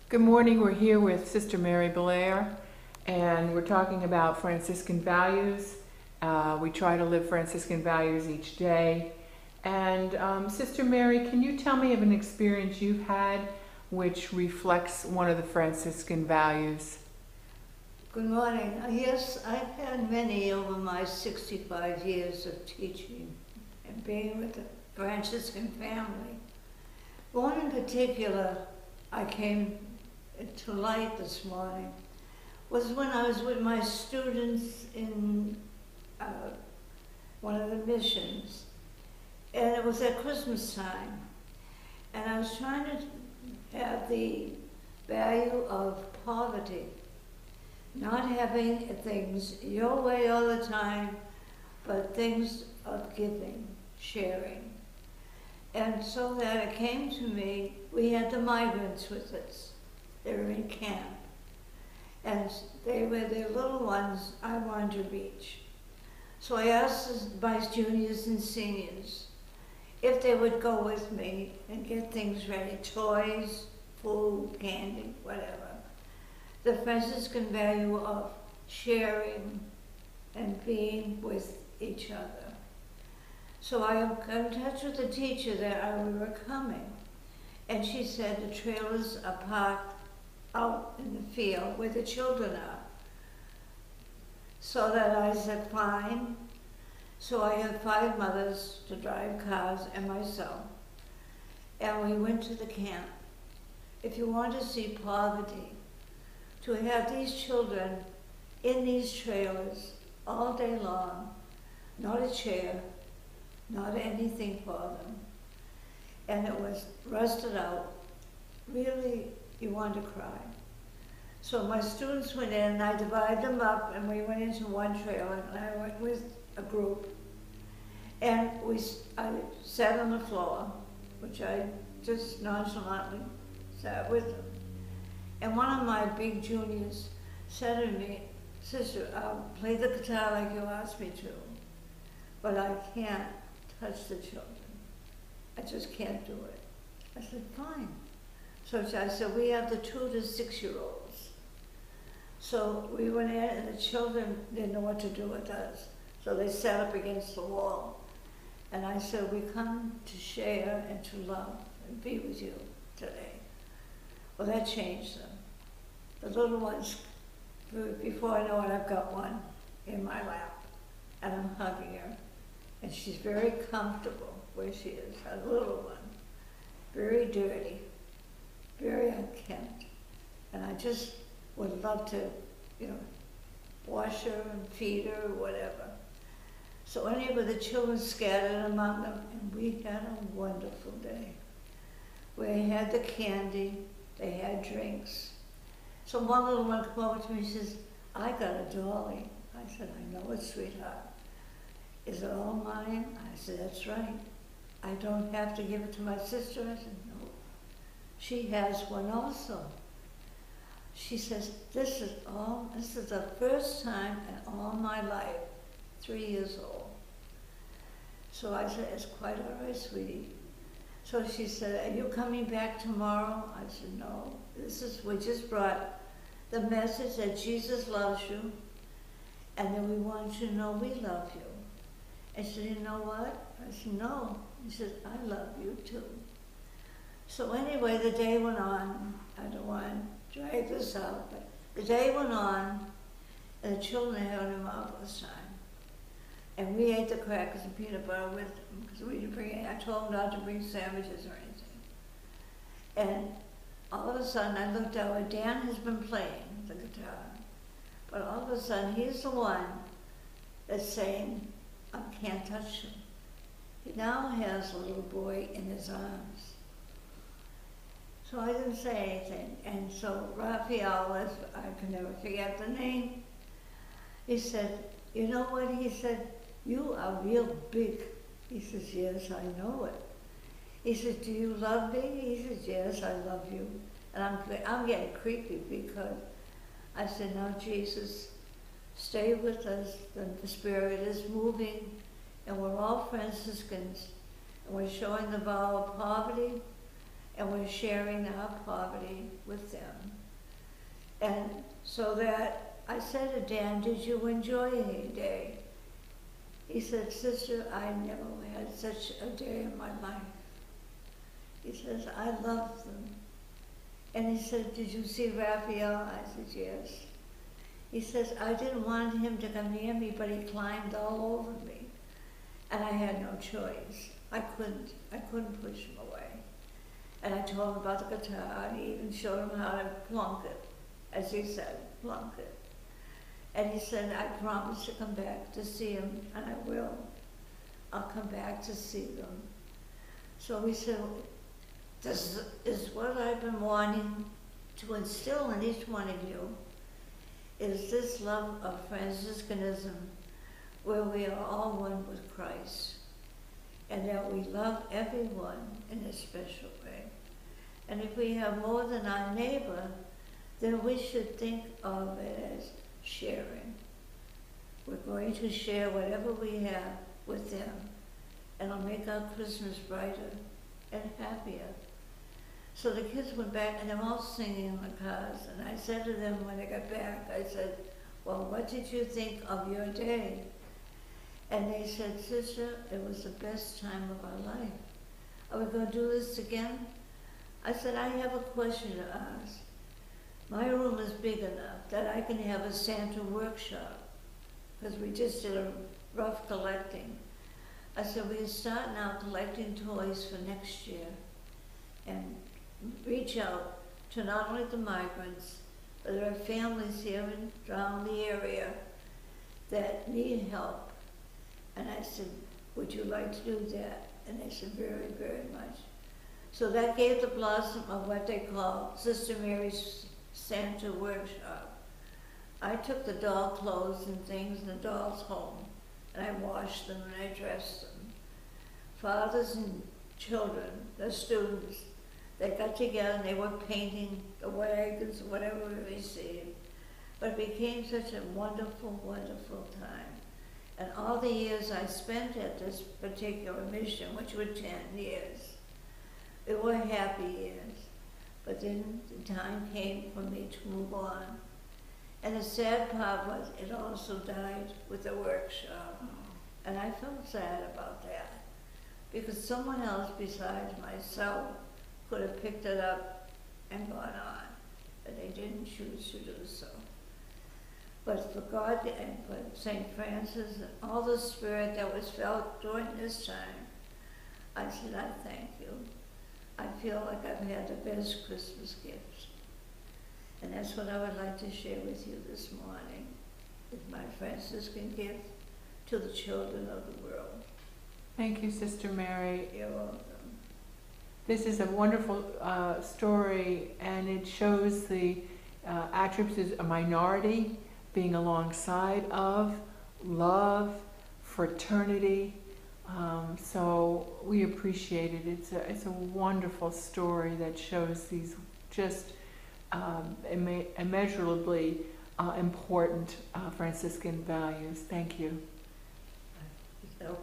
Good morning. We're here with Sister Mary Belair, and we're talking about Franciscan values. We try to live Franciscan values each day. And Sister Mary, can you tell me of an experience you've had which reflects one of the Franciscan values? Good morning. Yes, I've had many over my 65 years of teaching and being with the Franciscan family. One in particular I came to light this morning was when I was with my students in one of the missions, and it was at Christmas time, and I was trying to have the value of poverty, not having things your way all the time, but things of giving, sharing. And so that it came to me, we had the migrants with us. They were in camp. And they were the little ones I wanted to reach. So I asked my juniors and seniors if they would go with me and get things ready, toys, food, candy, whatever. The Franciscan value of sharing and being with each other. So I got in touch with the teacher that we were coming, and she said the trailers are parked out in the field where the children are. So that I said, fine. So I had 5 mothers to drive cars and myself, and we went to the camp. If you want to see poverty, to have these children in these trailers all day long, not a chair, not anything for them. And it was rusted out. Really, you want to cry. So my students went in, and I divided them up, and we went into one trailer, and I went with a group. And I sat on the floor, which I just nonchalantly sat with them. And one of my big juniors said to me, "Sister, I'll play the guitar like you asked me to, but I can't touch the children. I just can't do it." I said, fine. So I said, we have the 2 to 6-year-olds. So we went in, and the children didn't know what to do with us. So they sat up against the wall. And I said, we come to share and to love and be with you today. Well, that changed them. The little ones, before I know it, I've got one in my lap, and I'm hugging her. And she's very comfortable where she is, a little one. Very dirty, very unkempt. And I just would love to, wash her and feed her or whatever. So anyway, the children scattered among them, and we had a wonderful day. We had the candy, they had drinks. So one little one came over to me and says, I got a dolly. I said, I know it, sweetheart. Is it all mine? I said, that's right. I don't have to give it to my sister. I said, no. She has one also. She says, this is the first time in all my life, 3 years old. So I said, it's quite all right, sweetie. So she said, are you coming back tomorrow? I said, no. We just brought the message that Jesus loves you, and that we want you to know we love you. And she said, you know what? I said, no. He said, I love you too. So anyway, the day went on. I don't want to drag this out, but the day went on, and the children had a marvelous time. And we ate the crackers and peanut butter with them, because we didn't bring I told them not to bring sandwiches or anything. And all of a sudden, I looked out, and Dan has been playing the guitar. But all of a sudden, he's the one that's saying, I can't touch him. He now has a little boy in his arms. So I didn't say anything. And so Raphael, I can never forget the name, he said, you know what? He said, you are real big. He says, yes, I know it. He says, do you love me? He says, yes, I love you. And I'm getting creepy because I said, now Jesus, stay with us. The Spirit is moving, and we're all Franciscans, and we're showing the vow of poverty and we're sharing our poverty with them. And so that I said to Dan, did you enjoy any day? He said, Sister, I never had such a day in my life. He says, I love them. And he said, did you see Raphael? I said, yes. He says, I didn't want him to come near me, but he climbed all over me. And I had no choice. I couldn't push him away. And I told him about the guitar, and he even showed him how to plunk it, as he said, plunk it. And he said, I promise to come back to see him, and I will. I'll come back to see them. So we said, this is what I've been wanting to instill in each one of you, is this love of Franciscanism, where we are all one with Christ, and that we love everyone in a special way. And if we have more than our neighbor, then we should think of it as sharing. We're going to share whatever we have with them, and it'll make our Christmas brighter and happier. So the kids went back, and they're all singing in the cars, and I said to them when they got back, I said, well, what did you think of your day? And they said, Sister, it was the best time of our life. Are we going to do this again? I said, I have a question to ask. My room is big enough that I can have a Santa workshop, because we just did a rough collecting. I said, we can start now collecting toys for next year and reach out to not only the migrants, but there are families here and around the area that need help. And I said, would you like to do that? And they said, very, very much. So that gave the blossom of what they call Sister Mary's Santa Workshop. I took the doll clothes and things in the dolls home, and I washed them and I dressed them. Fathers and children, the students, they got together and they were painting the wagons, whatever we received. But it became such a wonderful, wonderful time. And all the years I spent at this particular mission, which were 10 years, it were happy years. But then the time came for me to move on. And the sad part was it also died with the workshop. And I felt sad about that, because someone else besides myself could have picked it up and gone on, but they didn't choose to do so. But for God and for St. Francis and all the spirit that was felt during this time, I said, I thank you. I feel like I've had the best Christmas gifts. And that's what I would like to share with you this morning, is my Franciscan gift to the children of the world. Thank you, Sister Mary. You're welcome. This is a wonderful story, and it shows the attributes of a minority being alongside of love, fraternity. So we appreciate it. It's a wonderful story that shows these just immeasurably important Franciscan values. Thank you. So,